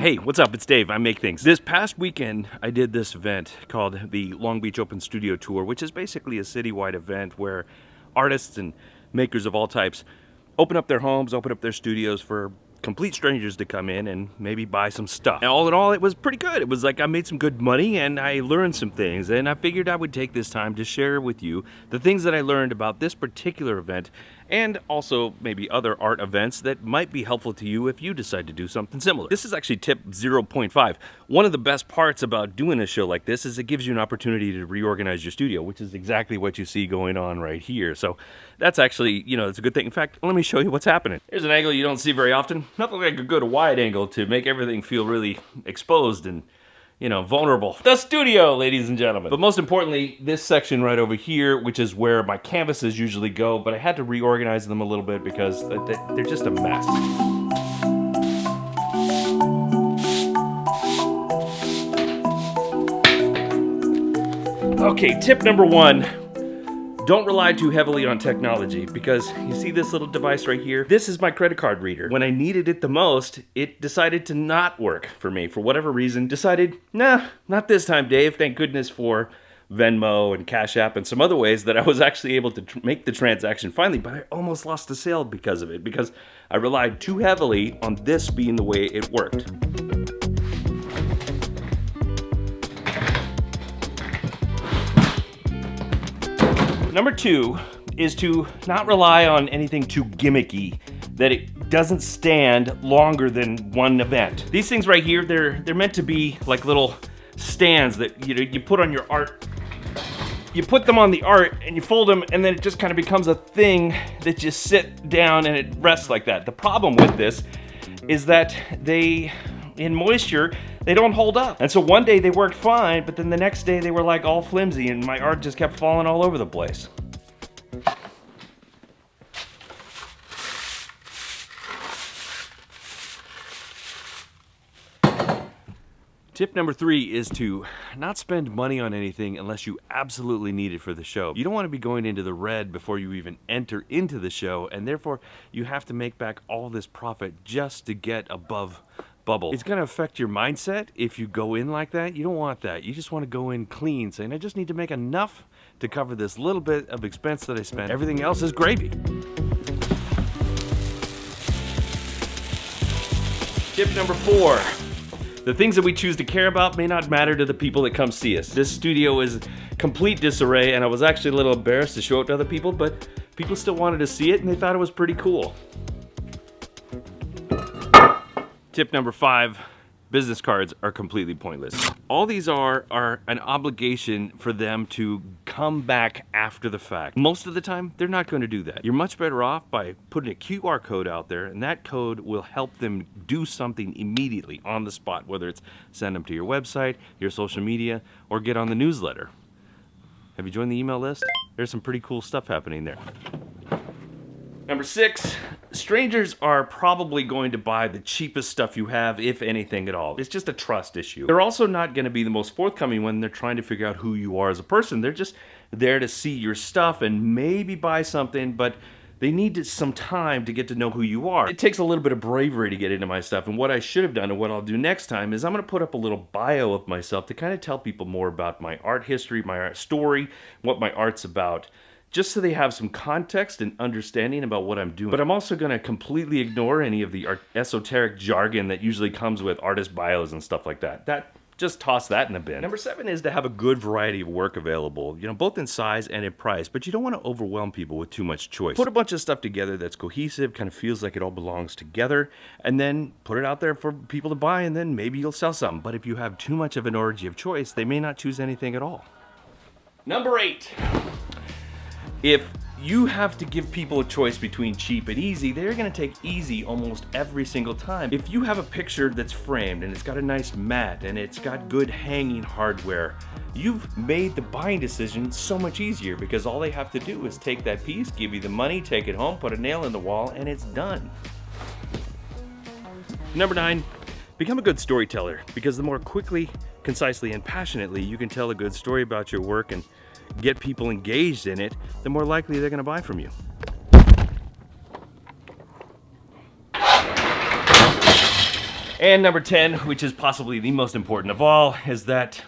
Hey, what's up? It's Dave. I make things. This past weekend, I did this event called the Long Beach Open Studio Tour, which is basically a citywide event where artists and makers of all types open up their homes, open up their studios for complete strangers to come in and maybe buy some stuff. And all in all, it was pretty good. It was like I made some good money and I learned some things, and I figured I would take this time to share with you the things that I learned about this particular event, and also maybe other art events that might be helpful to you if you decide to do something similar. This is actually tip 0.5. One of the best parts about doing a show like this is it gives you an opportunity to reorganize your studio, which is exactly what you see going on right here. So that's actually, it's a good thing. In fact, let me show you what's happening. Here's an angle you don't see very often. Nothing like a good wide angle to make everything feel really exposed and vulnerable. The studio, ladies and gentlemen. But most importantly, this section right over here, which is where my canvases usually go, but I had to reorganize them a little bit because they're just a mess. Okay, tip number 1. Don't rely too heavily on technology, because you see this little device right here? This is my credit card reader. When I needed it the most, it decided to not work for me. For whatever reason, decided, nah, not this time, Dave. Thank goodness for Venmo and Cash App and some other ways that I was actually able to make the transaction finally, but I almost lost the sale because of it, because I relied too heavily on this being the way it worked. Number 2 is to not rely on anything too gimmicky, that it doesn't stand longer than one event. These things right here, they're meant to be like little stands that you put on your art. You put them on the art and you fold them, and then it just kind of becomes a thing that you sit down and it rests like that. The problem with this is that in moisture, they don't hold up. And so one day they worked fine, but then the next day they were like all flimsy and my art just kept falling all over the place. Tip number 3 is to not spend money on anything unless you absolutely need it for the show. You don't want to be going into the red before you even enter into the show, and therefore you have to make back all this profit just to get above bubble. It's going to affect your mindset if you go in like that. You don't want that. You just want to go in clean, saying, I just need to make enough to cover this little bit of expense that I spent. Everything else is gravy. Tip number 4. The things that we choose to care about may not matter to the people that come see us. This studio is complete disarray, and I was actually a little embarrassed to show it to other people, but people still wanted to see it and they thought it was pretty cool. Tip number 5, business cards are completely pointless. All these are an obligation for them to come back after the fact. Most of the time, they're not going to do that. You're much better off by putting a QR code out there, and that code will help them do something immediately on the spot, whether it's send them to your website, your social media, or get on the newsletter. Have you joined the email list? There's some pretty cool stuff happening there. Number 6, strangers are probably going to buy the cheapest stuff you have, if anything at all. It's just a trust issue. They're also not going to be the most forthcoming when they're trying to figure out who you are as a person. They're just there to see your stuff and maybe buy something, but they need some time to get to know who you are. It takes a little bit of bravery to get into my stuff, and what I should have done and what I'll do next time is I'm going to put up a little bio of myself to kind of tell people more about my art history, my art story, what my art's about, just so they have some context and understanding about what I'm doing. But I'm also going to completely ignore any of the esoteric jargon that usually comes with artist bios and stuff like that. Just toss that in the bin. Number 7 is to have a good variety of work available, both in size and in price, but you don't want to overwhelm people with too much choice. Put a bunch of stuff together that's cohesive, kind of feels like it all belongs together, and then put it out there for people to buy, and then maybe you'll sell something. But if you have too much of an orgy of choice, they may not choose anything at all. Number 8. If you have to give people a choice between cheap and easy, they're going to take easy almost every single time. If you have a picture that's framed and it's got a nice mat and it's got good hanging hardware, you've made the buying decision so much easier, because all they have to do is take that piece, give you the money, take it home, put a nail in the wall, and it's done. Number 9, become a good storyteller, because the more quickly, concisely, and passionately you can tell a good story about your work and get people engaged in it, the more likely they're going to buy from you. And number 10, which is possibly the most important of all, is that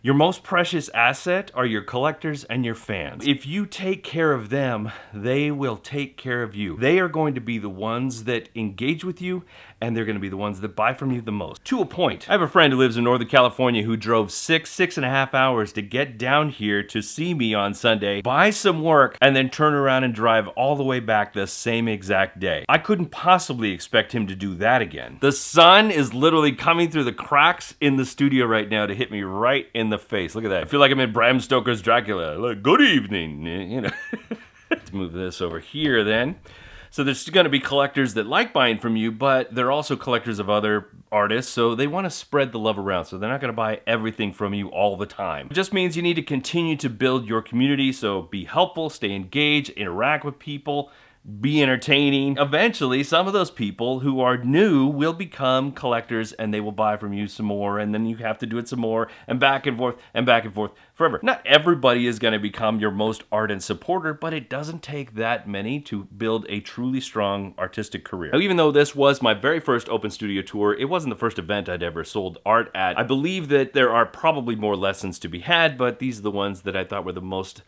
your most precious asset are your collectors and your fans. If you take care of them, they will take care of you. They are going to be the ones that engage with you, and they're going to be the ones that buy from you the most. To a point. I have a friend who lives in Northern California who drove 6.5 hours to get down here to see me on Sunday, buy some work, and then turn around and drive all the way back the same exact day. I couldn't possibly expect him to do that again. The sun is literally coming through the cracks in the studio right now to hit me right in the face. Look at that. I feel like I'm in Bram Stoker's Dracula. Like, good evening. You know. Let's move this over here then. So there's going to be collectors that like buying from you, but they're also collectors of other artists, so they want to spread the love around, so they're not going to buy everything from you all the time. It just means you need to continue to build your community, so be helpful, stay engaged, interact with people, be entertaining. Eventually, some of those people who are new will become collectors and they will buy from you some more, and then you have to do it some more, and back and forth forever. Not everybody is going to become your most ardent supporter, but it doesn't take that many to build a truly strong artistic career. Now, even though this was my very first open studio tour, it wasn't the first event I'd ever sold art at. I believe that there are probably more lessons to be had, but these are the ones that I thought were the most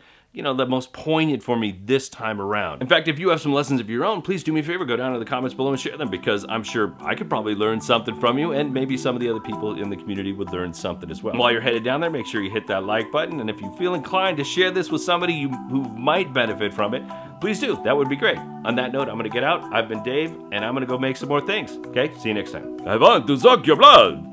poignant for me this time around. In fact, if you have some lessons of your own, please do me a favor, go down to the comments below and share them, because I'm sure I could probably learn something from you, and maybe some of the other people in the community would learn something as well. While you're headed down there, make sure you hit that like button, and if you feel inclined to share this with somebody who might benefit from it, please do. That would be great. On that note, I'm gonna get out. I've been Dave, and I'm gonna go make some more things. Okay, see you next time. I want to suck your blood.